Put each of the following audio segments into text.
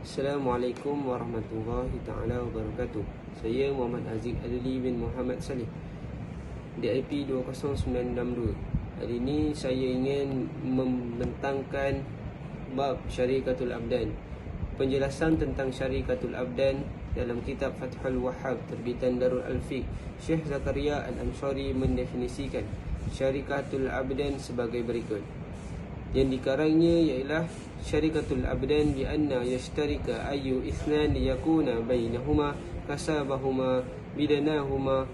Assalamualaikum warahmatullahi ta'ala wabarakatuh. Saya Muhammad Aziz Adli bin Muhammad Saleh, DIP 20962. Hari ini saya ingin membentangkan bab Syarikatul Abdan. Penjelasan tentang Syarikatul Abdan dalam kitab Fathul Wahhab terbitan Darul Al-Fiqh. Syekh Zakaria Al-Ansari mendefinisikan Syarikatul Abdan sebagai berikut. Yang dikarangnya ialah Syarikatul Abdan bi anna yashtarika ayu ithnan liyakuna bainahuma kasabahuma bidanahuma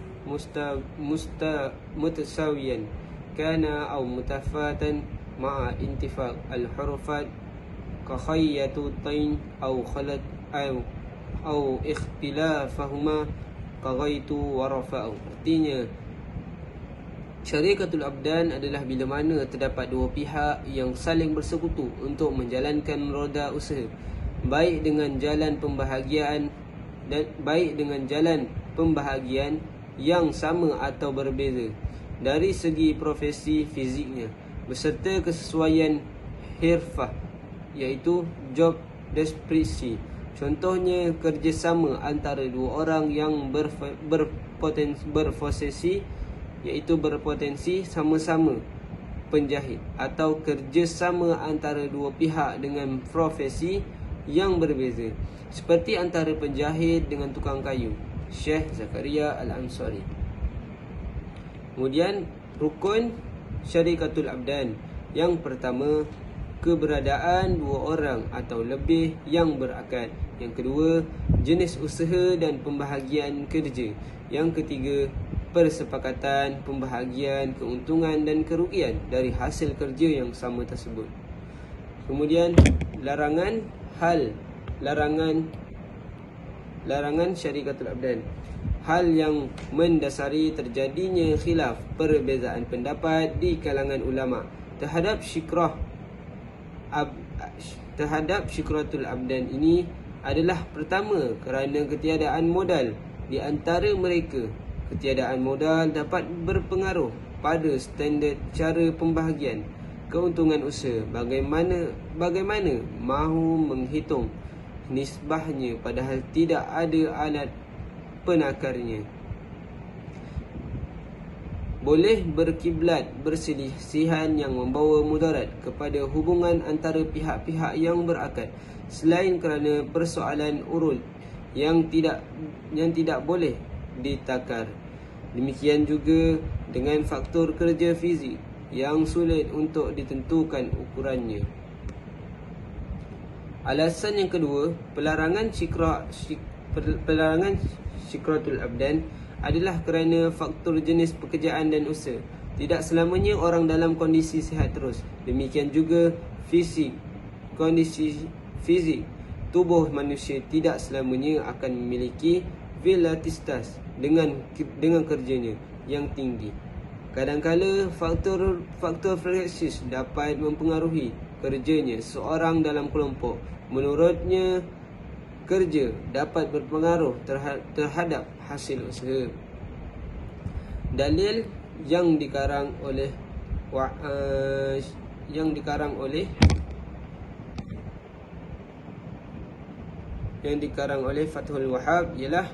mutasawiyan kana aw mutafatan ma'a intifaq al-hurufat ka khayyatutain aw khalat aw ikhtilafahuma ka ghaitu wa rafa'u. Artinya, Syarikatul Abdan adalah bila mana terdapat dua pihak yang saling bersekutu untuk menjalankan roda usaha, baik dengan jalan pembahagian yang sama atau berbeza dari segi profesi fiziknya beserta kesesuaian hirfah, iaitu job deskripsi. Contohnya, kerjasama antara dua orang yang berpotensi sama-sama penjahit, atau kerjasama antara dua pihak dengan profesi yang berbeza, seperti antara penjahit dengan tukang kayu. Syekh Zakaria Al-Ansari. Kemudian, rukun Syarikatul Abdan. Yang pertama, keberadaan dua orang atau lebih yang berakad. Yang kedua, jenis usaha dan pembahagian kerja. Yang ketiga, persepakatan pembahagian keuntungan dan kerugian dari hasil kerja yang sama tersebut. Kemudian, larangan Syarikatul Abdan. Hal yang mendasari terjadinya khilaf, perbezaan pendapat di kalangan ulama terhadap Syarikatul Abdan ini adalah pertama, kerana ketiadaan modal di antara mereka. Ketiadaan modal dapat berpengaruh pada standard cara pembahagian keuntungan usaha. Bagaimana mahu menghitung nisbahnya padahal tidak ada alat penakarnya. Boleh berkiblat perselisihan yang membawa mudarat kepada hubungan antara pihak-pihak yang berakad, selain kerana persoalan urut yang tidak boleh ditakar. Demikian juga dengan faktor kerja fizik yang sulit untuk ditentukan ukurannya. Alasan yang kedua, pelarangan Syarikatul Abdan adalah kerana faktor jenis pekerjaan dan usaha. Tidak selamanya orang dalam kondisi sihat terus. Demikian juga kondisi fizik tubuh manusia tidak selamanya akan memiliki velocitas dengan kerjanya yang tinggi. Kadang-kala faktor fleksis dapat mempengaruhi kerjanya seorang dalam kelompok. Menurutnya, kerja dapat berpengaruh terhadap hasil usaha. Dalil yang dikarang oleh Fathul Wahhab ialah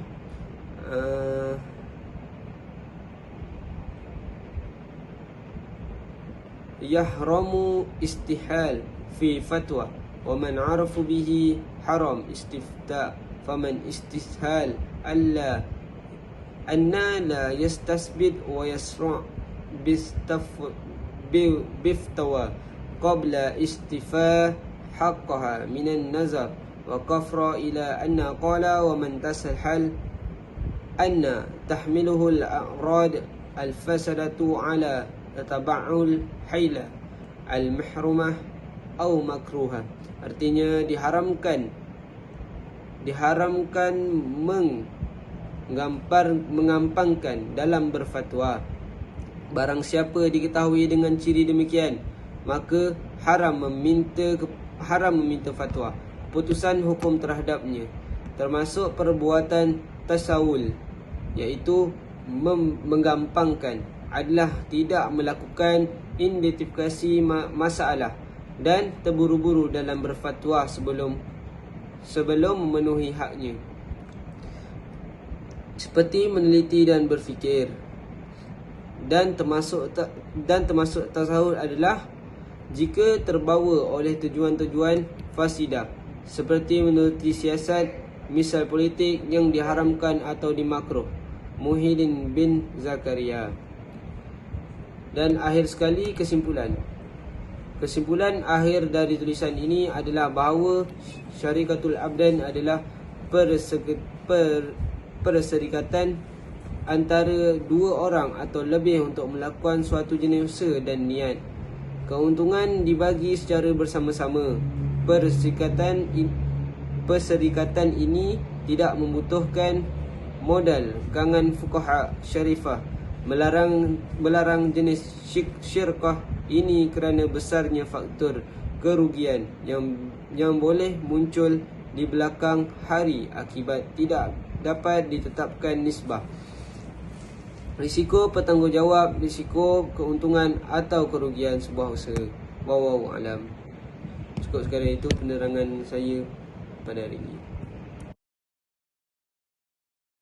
yahramu istihal fi fatwa wa man arafu bihi haram istifta faman istishal anna la yastasbid wa yasra' biftawa qabla istifa haqqaha minan nazar wa kafra ila anna qala wa man tasahal anna tahmiluhu al-a'rad al-fasadatu ala tataba'ul hayla al-mahrumah atau makruha. Artinya, diharamkan mengampangkan dalam berfatwa. Barang siapa diketahui dengan ciri demikian, maka haram meminta fatwa, putusan hukum terhadapnya, termasuk perbuatan tasawul, iaitu menggampangkan, adalah tidak melakukan identifikasi masalah dan terburu-buru dalam berfatwa sebelum memenuhi haknya, seperti meneliti dan berfikir. Dan termasuk tasawuf adalah jika terbawa oleh tujuan-tujuan fasidah, seperti menuruti siasat, misal politik yang diharamkan atau dimakruh. Muhyiddin bin Zakaria. Dan akhir sekali, kesimpulan akhir dari tulisan ini adalah bahawa syarikatul abdan adalah perserikatan antara dua orang atau lebih untuk melakukan suatu jenis usaha dan niat. Keuntungan dibagi secara bersama-sama. Perserikatan ini tidak membutuhkan modal. Kangan fuqaha syarifah melarang jenis syirkah ini kerana besarnya faktor kerugian yang boleh muncul di belakang hari akibat tidak dapat ditetapkan nisbah, risiko bertanggungjawab, risiko keuntungan atau kerugian sebuah usaha. Wallahu alam. Cukup sekarang itu penerangan saya pada hari ini.